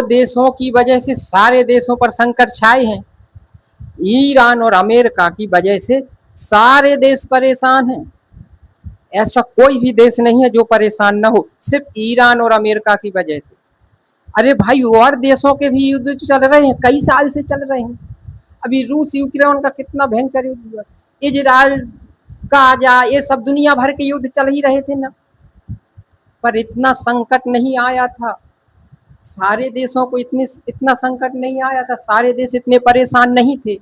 देशों की वजह से सारे देशों पर संकट छाए हैं। ईरान और अमेरिका की वजह से सारे देश परेशान हैं। ऐसा कोई भी देश नहीं है जो परेशान ना हो, सिर्फ ईरान और अमेरिका की वजह से। अरे भाई, और देशों के भी युद्ध चल रहे हैं, कई साल से चल रहे हैं। अभी रूस यूक्रेन का कितना भयंकर युद्ध हुआ, इजराइल, गाजा, ये सब दुनिया भर के युद्ध चल ही रहे थे ना। पर इतना संकट नहीं आया था, सारे देशों को इतना संकट नहीं आया था, सारे देश इतने परेशान नहीं थे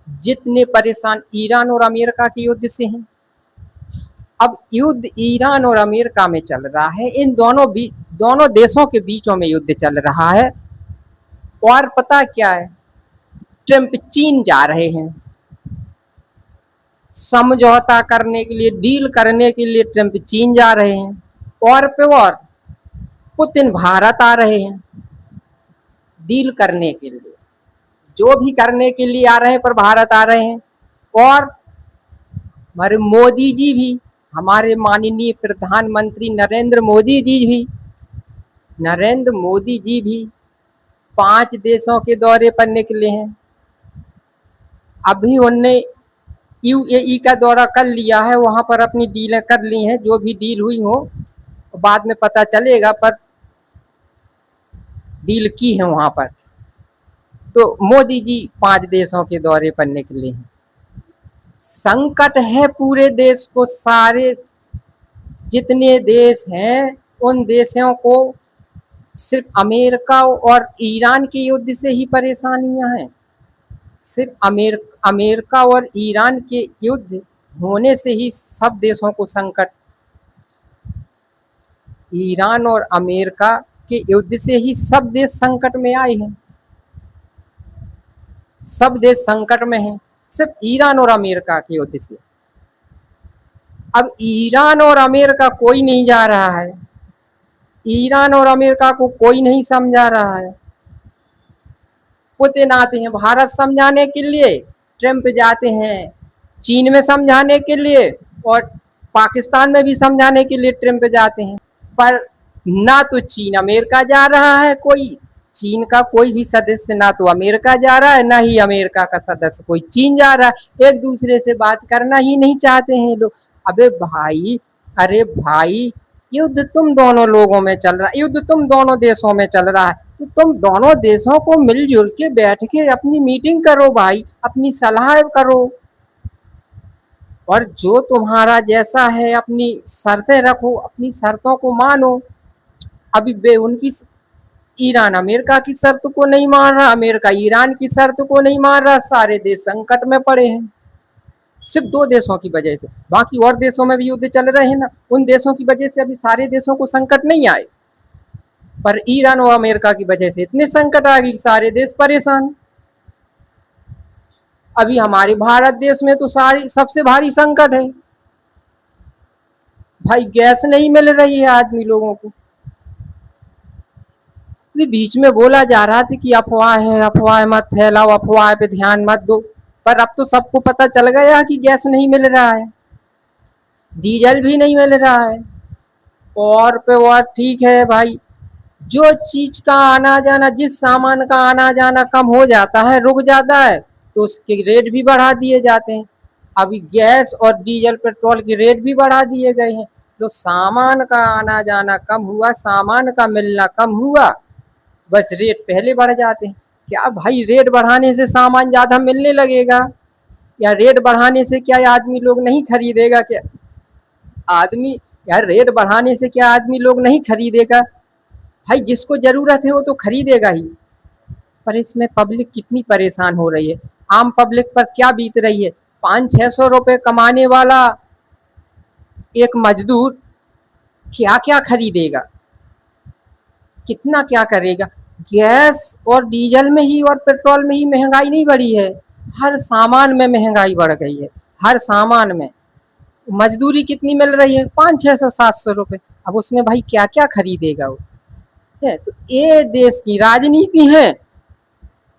जितने परेशान ईरान और अमेरिका के युद्ध से हैं। अब युद्ध ईरान और अमेरिका में चल रहा है, इन दोनों देशों के बीचों में युद्ध चल रहा है। और पता क्या है, ट्रंप चीन जा रहे हैं समझौता करने के लिए, डील करने के लिए ट्रंप चीन जा रहे हैं। और पे और पुतिन भारत आ रहे हैं डील करने के लिए, जो भी करने के लिए आ रहे हैं, पर भारत आ रहे हैं। और हमारे मोदी जी भी, हमारे माननीय प्रधानमंत्री नरेंद्र मोदी जी भी 5 देशों के दौरे पर निकले हैं। अभी उनने यूएई का दौरा कर लिया है, वहां पर अपनी डीलें कर ली हैं, जो भी डील हुई हो बाद में पता चलेगा, पर डील की है वहां पर। तो मोदी जी 5 देशों के दौरे पर निकले हैं। संकट है पूरे देश को, सारे जितने देश हैं उन देशों को सिर्फ अमेरिका और ईरान के युद्ध से ही परेशानियां हैं। सिर्फ अमेरिका और ईरान के युद्ध होने से ही सब देशों को संकट, ईरान और अमेरिका के युद्ध से ही सब देश संकट में आए हैं, सब देश संकट में हैं सिर्फ ईरान और अमेरिका के युद्ध से। अब ईरान और अमेरिका कोई नहीं जा रहा है, ईरान और अमेरिका को कोई नहीं समझा रहा है। पुतिन आते हैं भारत समझाने के लिए, ट्रंप जाते हैं चीन में समझाने के लिए, और पाकिस्तान में भी समझाने के लिए ट्रंप जाते हैं। पर ना तो चीन अमेरिका जा रहा है, कोई चीन का कोई भी सदस्य ना तो अमेरिका जा रहा है, ना ही अमेरिका का सदस्य कोई चीन जा रहा है। एक दूसरे से बात करना ही नहीं चाहते हैं लोग। अबे भाई, अरे भाई, युद्ध तुम दोनों लोगों में चल रहा है, युद्ध तुम दोनों देशों में चल रहा है, तो तुम दोनों देशों को मिलजुल के बैठ के अपनी मीटिंग करो भाई, अपनी सलाह करो, और जो तुम्हारा जैसा है अपनी शर्तें रखो, अपनी शर्तों को मानो। अभी उनकी ईरान अमेरिका की शर्त को नहीं मान रहा, अमेरिका ईरान की शर्त को नहीं मान रहा, सारे देश संकट में पड़े हैं सिर्फ 2 देशों की वजह से। बाकी और देशों में भी युद्ध चल रहे हैं ना, उन देशों की वजह से अभी सारे देशों को संकट नहीं आए, पर ईरान और अमेरिका की वजह से इतने संकट आ गई, सारे देश परेशान। अभी हमारे भारत देश में तो सारी सबसे भारी संकट है भाई, गैस नहीं मिल रही है आदमी लोगों को। बीच में बोला जा रहा था कि अफवाह है, अफवाह मत फैलाओ, अफवाह पे ध्यान मत दो, पर अब तो सबको पता चल गया कि गैस नहीं मिल रहा है, डीजल भी नहीं मिल रहा है। और पे और ठीक है भाई, जो चीज का आना जाना, जिस सामान का आना जाना कम हो जाता है, रुक जाता है, तो उसके रेट भी बढ़ा दिए जाते हैं। अभी गैस और डीजल पेट्रोल के रेट भी बढ़ा दिए गए हैं। तो सामान का आना जाना कम हुआ, सामान का मिलना कम हुआ, बस रेट पहले बढ़ जाते हैं। क्या भाई, रेट बढ़ाने से सामान ज्यादा मिलने लगेगा, या रेट बढ़ाने से क्या आदमी लोग नहीं खरीदेगा? क्या आदमी, यार रेट बढ़ाने से क्या आदमी लोग नहीं खरीदेगा? भाई जिसको जरूरत है वो तो खरीदेगा ही। पर इसमें पब्लिक कितनी परेशान हो रही है, आम पब्लिक पर क्या बीत रही है। 500-600 रुपए कमाने वाला एक मजदूर क्या क्या खरीदेगा, कितना क्या करेगा? गैस और डीजल में ही और पेट्रोल में ही महंगाई नहीं बढ़ी है, हर सामान में महंगाई बढ़ गई है, हर सामान में। मजदूरी कितनी मिल रही है? 500-600-700 रुपए। अब उसमें भाई क्या क्या खरीदेगा वो है? तो ये देश की राजनीति है,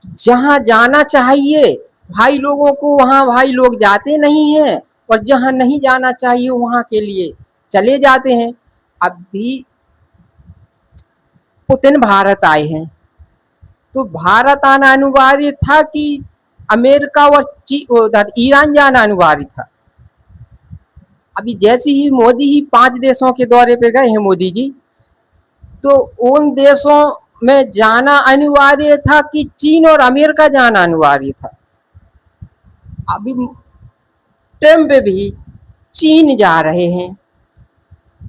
जहां जाना चाहिए भाई लोगों को वहां भाई लोग जाते नहीं हैं, और जहां नहीं जाना चाहिए वहां के लिए चले जाते हैं। अब भी पुतिन भारत आए हैं, तो भारत आना अनिवार्य था कि अमेरिका और उधर ईरान जाना अनिवार्य था। अभी जैसे ही मोदी ही 5 देशों के दौरे पे गए हैं मोदी जी, तो उन देशों में जाना अनिवार्य था कि चीन और अमेरिका जाना अनिवार्य था। अभी ट्रम्प भी चीन जा रहे हैं,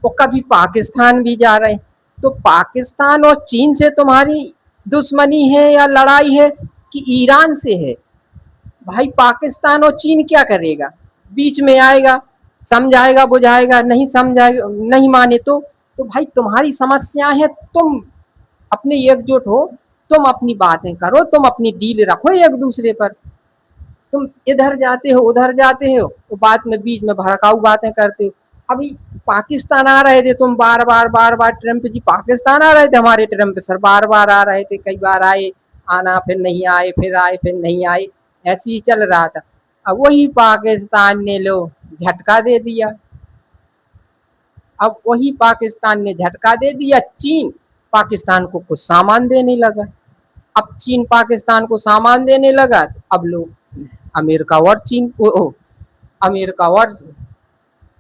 वो कभी पाकिस्तान भी जा रहे हैं। तो पाकिस्तान और चीन से तुम्हारी दुश्मनी है या लड़ाई है कि ईरान से है? भाई पाकिस्तान और चीन क्या करेगा? बीच में आएगा, समझाएगा बुझाएगा, नहीं समझाएगा, नहीं माने तो भाई तुम्हारी समस्या है, तुम अपने एकजुट हो, तुम अपनी बातें करो, तुम अपनी डील रखो एक दूसरे पर। तुम इधर जाते हो उधर जाते हो, तो बात में बीच में भड़काऊ बातें करते हो। अभी पाकिस्तान आ रहे थे, तुम बार बार ट्रम्प जी पाकिस्तान आ रहे थे, हमारे ट्रम्प सर बार बार आ रहे थे, कई बार आए, आना फिर नहीं आए, फिर आए फिर नहीं आए, ऐसे ही चल रहा था। अब वही पाकिस्तान ने लो झटका दे दिया। अब वही पाकिस्तान ने झटका दे दिया, चीन पाकिस्तान को कुछ सामान देने लगा। अब चीन पाकिस्तान को सामान देने लगा, तो अब लोग अमेरिका और चीन को अमेरिका और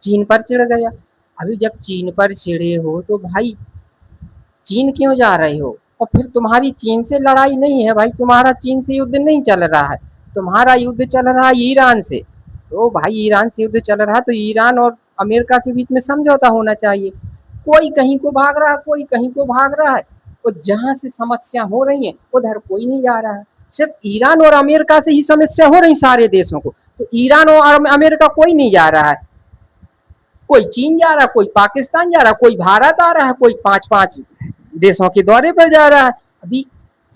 चीन पर चिढ़ गया। अभी जब चीन पर चिढ़े हो तो भाई चीन क्यों जा रहे हो? और फिर तुम्हारी चीन से लड़ाई नहीं है भाई, तुम्हारा चीन से युद्ध नहीं चल रहा है, तुम्हारा युद्ध चल रहा है ईरान से। तो भाई ईरान से युद्ध चल रहा है तो ईरान और अमेरिका के बीच में समझौता होना चाहिए। कोई कहीं को भाग रहा है, कोई कहीं को भाग रहा है, और जहां से समस्या हो रही है उधर कोई नहीं जा रहा है। सिर्फ ईरान और अमेरिका से ही समस्या हो रही सारे देशों को, तो ईरान और अमेरिका कोई नहीं जा रहा है। कोई चीन जा रहा है, कोई पाकिस्तान जा रहा है, कोई भारत आ रहा है, कोई 5-5 देशों के दौरे पर जा रहा है। अभी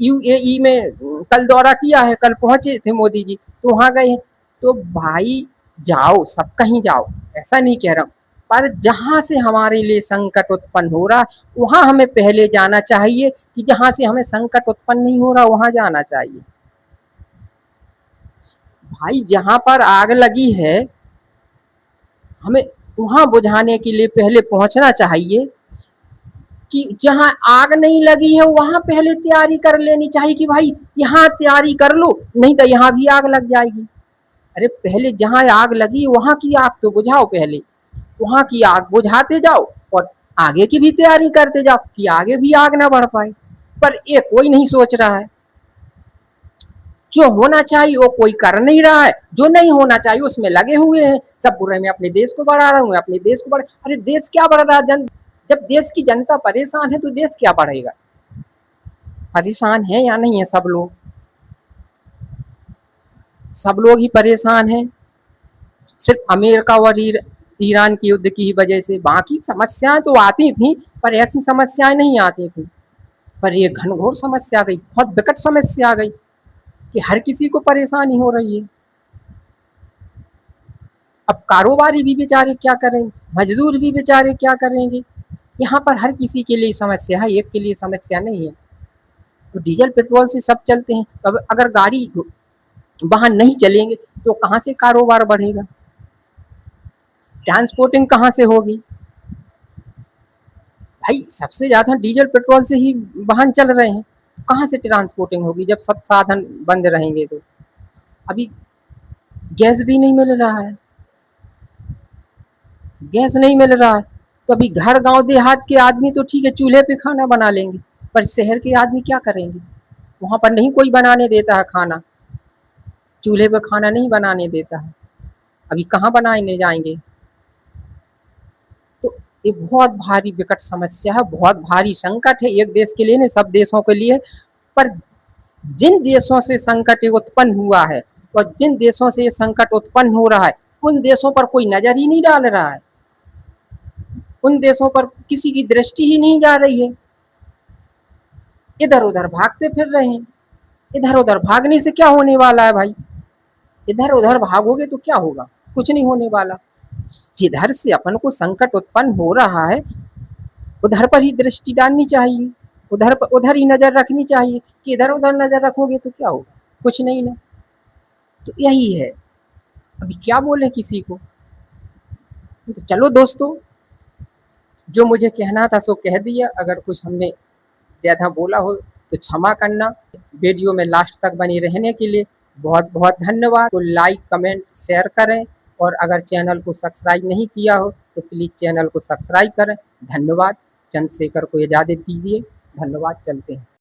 यूएई में कल दौरा किया है, कल पहुंचे थे मोदी जी, तो वहां गए। तो भाई जाओ, सब कहीं जाओ, ऐसा नहीं कह रहा हूं, पर जहां से हमारे लिए संकट उत्पन्न हो रहा वहां हमें पहले जाना चाहिए, कि जहां से हमें संकट उत्पन्न नहीं हो रहा वहां जाना चाहिए। भाई जहां पर आग लगी है हमें वहां बुझाने के लिए पहले पहुंचना चाहिए, कि जहां आग नहीं लगी है वहां पहले तैयारी कर लेनी चाहिए, कि भाई यहाँ तैयारी कर लो, नहीं तो यहाँ भी आग लग जाएगी। अरे पहले जहां आग लगी वहां की आग तो बुझाओ, पहले वहां की आग बुझाते जाओ और आगे की भी तैयारी करते जाओ, कि आगे भी आग ना बढ़ पाए। पर ये कोई नहीं सोच रहा है। जो होना चाहिए वो कोई कर नहीं रहा है, जो नहीं होना चाहिए उसमें लगे हुए हैं। सब बुरे में अपने देश को बढ़ा रहा हूँ, अपने देश को बढ़ा, अरे देश क्या बढ़ रहा है? जब देश की जनता परेशान है तो देश क्या बढ़ेगा? परेशान है या नहीं है सब लोग? सब लोग ही परेशान हैं। सिर्फ अमेरिका और ईरान के युद्ध की ही वजह से, बाकी समस्याएं तो आती थी पर ऐसी समस्याएं नहीं आती थी। पर ये घनघोर समस्या आ गई, बहुत विकट समस्या आ गई, कि हर किसी को परेशानी हो रही है। अब कारोबारी भी बेचारे क्या करेंगे, मजदूर भी बेचारे क्या करेंगे? यहाँ पर हर किसी के लिए समस्या है, एक के लिए समस्या नहीं है। तो डीजल पेट्रोल से सब चलते हैं, तो अब अगर गाड़ी वाहन नहीं चलेंगे तो कहाँ से कारोबार बढ़ेगा? ट्रांसपोर्टिंग कहाँ से होगी? भाई सबसे ज़्यादा डीजल पेट्रोल से ही वाहन चल रहे हैं, कहाँ से ट्रांसपोर्टिंग होगी जब सब साधन बंद रहेंगे? तो अभी गैस भी नहीं मिल रहा है, गैस नहीं मिल रहा है, तो अभी घर गांव देहात के आदमी तो ठीक है चूल्हे पे खाना बना लेंगे, पर शहर के आदमी क्या करेंगे? वहां पर नहीं कोई बनाने देता है खाना, चूल्हे पे खाना नहीं बनाने देता है, अभी कहाँ बनाने जाएंगे? तो ये बहुत भारी विकट समस्या है, बहुत भारी संकट है, एक देश के लिए नहीं सब देशों के लिए। पर जिन देशों से संकट उत्पन्न हुआ है और जिन देशों से ये संकट उत्पन्न हो रहा है उन देशों पर कोई नजर ही नहीं डाल रहा है, उन देशों पर किसी की दृष्टि ही नहीं जा रही है। इधर उधर भागते फिर रहे हैं। इधर उधर भागने से क्या होने वाला है भाई? इधर उधर भागोगे तो क्या होगा? कुछ नहीं होने वाला। जिधर से अपन को संकट उत्पन्न हो रहा है उधर पर ही दृष्टि डालनी चाहिए, उधर ही नजर रखनी चाहिए, कि इधर उधर नजर रखोगे तो क्या होगा? कुछ नहीं ना। तो यही है, अभी क्या बोले किसी को? तो चलो दोस्तों, जो मुझे कहना था सो कह दिया, अगर कुछ हमने ज़्यादा बोला हो तो क्षमा करना। वीडियो में लास्ट तक बने रहने के लिए बहुत बहुत धन्यवाद। तो लाइक कमेंट शेयर करें और अगर चैनल को सब्सक्राइब नहीं किया हो तो प्लीज़ चैनल को सब्सक्राइब करें। धन्यवाद। चंद्रशेखर को इजाज़त दीजिए। धन्यवाद। चलते हैं।